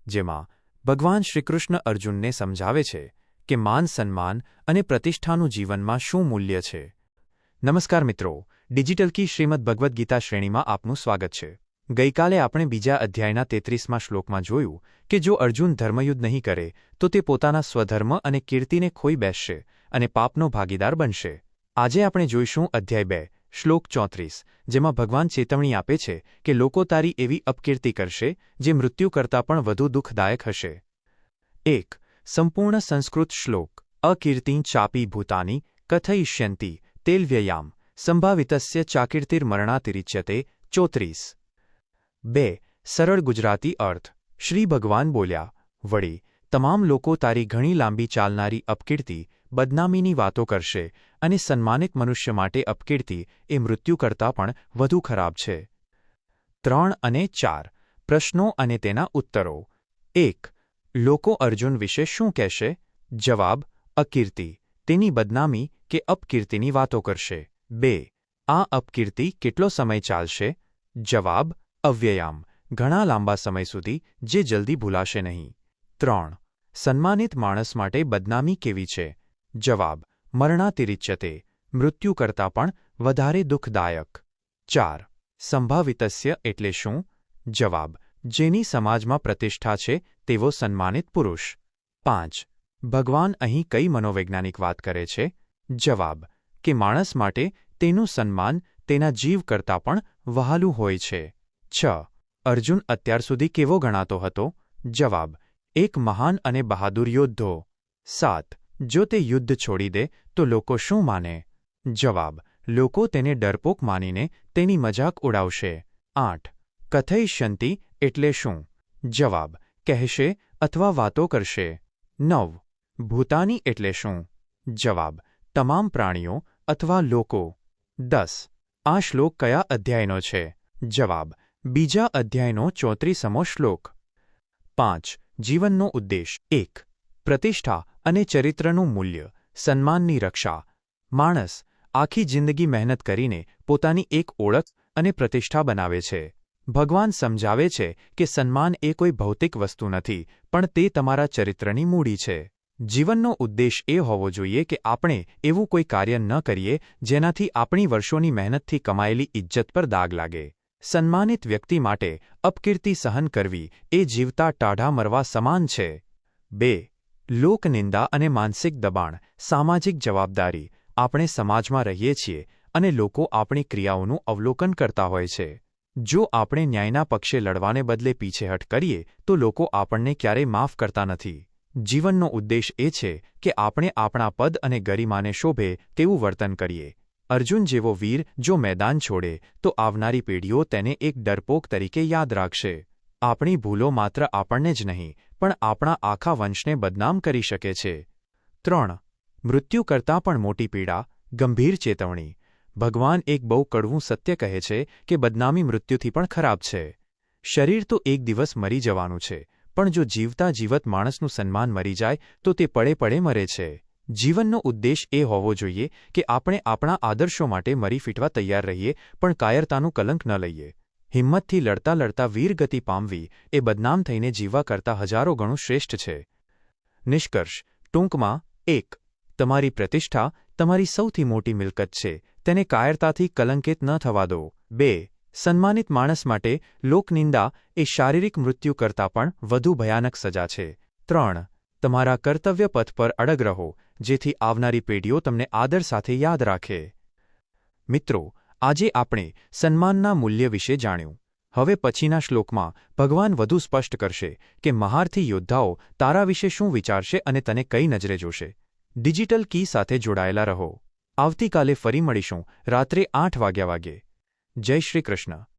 જેમાં ભગવાન શ્રીકૃષ્ણ અર્જુનને સમજાવે છે કે માન સન્માન અને પ્રતિષ્ઠાનું જીવનમાં શું મૂલ્ય છે। નમસ્કાર મિત્રો, ડિજિટલ કી શ્રીમદ ભગવદ્ ગીતા શ્રેણીમાં આપનું સ્વાગત છે। ગઈકાલે આપણે બીજા અધ્યાયના 33મા શ્લોકમાં જોયું કે જો અર્જુન ધર્મયુદ્ધ નહીં કરે તો તે પોતાના સ્વધર્મ અને કીર્તિને ખોઈ બેસશે અને પાપનો ભાગીદાર બનશે। આજે આપણે જોઈશું અધ્યાય 2 શ્લોક 34, જેમાં ભગવાન ચેતવણી આપે છે કે લોકો તારી એવી અપકીર્તિ કરશે જે મૃત્યુ કરતાં પણ વધુ દુઃખદાયક હશે। 1. સંપૂર્ણ સંસ્કૃત શ્લોક। અકીર્તિં ચાપી ભૂતાની કથયિષ્યન્તિ તેલ્વ્યયામ સંભાવિતસ્ય ચાકીર્તિર્મરણાતિરિચ્યતે। 34. 2. સરળ ગુજરાતી અર્થ। શ્રી ભગવાન બોલ્યા, વળી તમામ લોકો તારી ઘણી લાંબી ચાલનારી અપકીર્તિ બદનામીની વાતો કરશે અને સન્માનિત મનુષ્ય માટે અપકીર્તિ એ મૃત્યુ કરતાં પણ વધુ ખરાબ છે। 3 અને 4 પ્રશ્નો અને તેના ઉત્તરો। 1. લોકો અર્જુન વિશે શું કહેશે? જવાબ: અકીર્તિ, તેની બદનામી કે અપકીર્તિની વાતો કરશે। 2. આ અપકીર્તિ કેટલો સમય ચાલશે? જવાબ: અવ્યયામ, ઘણા લાંબા સમય સુધી, જે જલ્દી ભૂલાશે નહીં। 3. સન્માનિત માણસ માટે બદનામી કેવી છે? જવાબ: મરણાતિરિચ્યતે, મૃત્યુ કરતાં પણ વધારે દુઃખદાયક। 4. સંભાવિતસ્ય એટલે શું? જવાબ: જેની સમાજમાં પ્રતિષ્ઠા છે તેવો સન્માનિત પુરુષ। 5. ભગવાન અહીં કઈ મનોવૈજ્ઞાનિક વાત કરે છે? જવાબ: કે માણસ માટે તેનું સન્માન તેના જીવ કરતાં પણ વહાલું હોય છે। 6. અર્જુન અત્યાર સુધી કેવો ગણાતો હતો? જવાબ: એક મહાન અને બહાદુર યોદ્ધો। 7. જો તે યુદ્ધ છોડી દે તો લોકો શું માને? જવાબ: લોકો તેને ડરપોક માનીને તેની મજાક ઉડાવશે। 8. કથયિષ્યન્તિ એટલે શું? જવાબ: કહેશે અથવા વાતો કરશે। 9. ભૂતાની એટલે શું? જવાબ: તમામ પ્રાણીઓ અથવા લોકો। 10. આ શ્લોક કયા અધ્યાયનો છે? જવાબ: બીજા અધ્યાયનો 34મો શ્લોક। 5. જીવનનો ઉદ્દેશ। 1. પ્રતિષ્ઠા અને ચરિત્રનું મૂલ્ય, સન્માનની રક્ષા। માણસ આખી જિંદગી મહેનત કરીને પોતાની એક ઓળખ અને પ્રતિષ્ઠા બનાવે છે। ભગવાન સમજાવે છે કે સન્માન એ કોઈ ભૌતિક વસ્તુ નથી, પણ તે તમારા ચરિત્રની મૂડી છે। જીવનનો ઉદ્દેશ એ હોવો જોઈએ કે આપણે એવું કોઈ કાર્ય ન કરીએ જેનાથી આપણી વર્ષોની મહેનતથી કમાયેલી ઇજ્જત પર દાગ લાગે। સન્માનિત વ્યક્તિ માટે અપકીર્તિ સહન કરવી એ જીવતા ટાઢા મરવા સમાન છે। 2. લોકનિંદા અને માનસિક દબાણ, સામાજિક જવાબદારી। આપણે સમાજમાં રહીએ છીએ અને લોકો આપણી ક્રિયાઓનું અવલોકન કરતા હોય છે। જો આપણે ન્યાયના પક્ષે લડવાને બદલે પીછેહઠ કરીએ તો લોકો આપણને ક્યારેય માફ કરતા નથી। જીવનનો ઉદ્દેશ એ છે કે આપણે આપણા પદ અને ગરિમાને શોભે તેવું વર્તન કરીએ। અર્જુન જેવો વીર જો મેદાન છોડે તો આવનારી પેઢીઓ તેને એક ડરપોક તરીકે યાદ રાખશે। આપણી ભૂલો માત્ર આપણને જ નહીં, પણ આપણા આખા વંશને બદનામ કરી શકે છે। 3. મૃત્યુ કરતાં પણ મોટી પીડા, ગંભીર ચેતવણી। ભગવાન એક બહુ કડવું સત્ય કહે છે કે બદનામી મૃત્યુથી પણ ખરાબ છે। શરીર તો એક દિવસ મરી જવાનું છે, પણ જો જીવતા જીવત માણસનું સન્માન મરી જાય તો તે પડે પડે મરે છે। જીવનનો ઉદ્દેશ એ હોવો જોઈએ કે આપણે આપણા આદર્શો માટે મરી ફીટવા તૈયાર રહીએ, પણ કાયરતાનું કલંક ન લઈએ। હિંમતથી લડતા લડતા વીરગતિ પામવી એ બદનામ થઈને જીવવા કરતાં હજારો ગણું શ્રેષ્ઠ છે। નિષ્કર્ષ ટૂંકમાં: 1. તમારી પ્રતિષ્ઠા તમારી સૌથી મોટી મિલકત છે, તેને કાયરતાથી કલંકિત ન થવા દો। 2. સન્માનિત માણસ માટે લોકનિંદા એ શારીરિક મૃત્યુ કરતાં પણ વધુ ભયાનક સજા છે। 3. તમારા કર્તવ્ય પથ પર અડગ રહો, જેથી આવનારી પેઢીઓ તમને આદર સાથે યાદ રાખે। મિત્રો, આજે આપણે સન્માનના મૂલ્ય વિશે જાણ્યું। હવે પછીના શ્લોકમાં ભગવાન વધુ સ્પષ્ટ કરશે કે મહારથી યોદ્ધાઓ તારા વિશે શું વિચારશે અને તને કઈ નજરે જોશે। ડિજિટલ કી સાથે જોડાયેલા રહો। આવતીકાલે ફરી મળીશું રાત્રે 8 વાગ્યે। જય શ્રી કૃષ્ણ।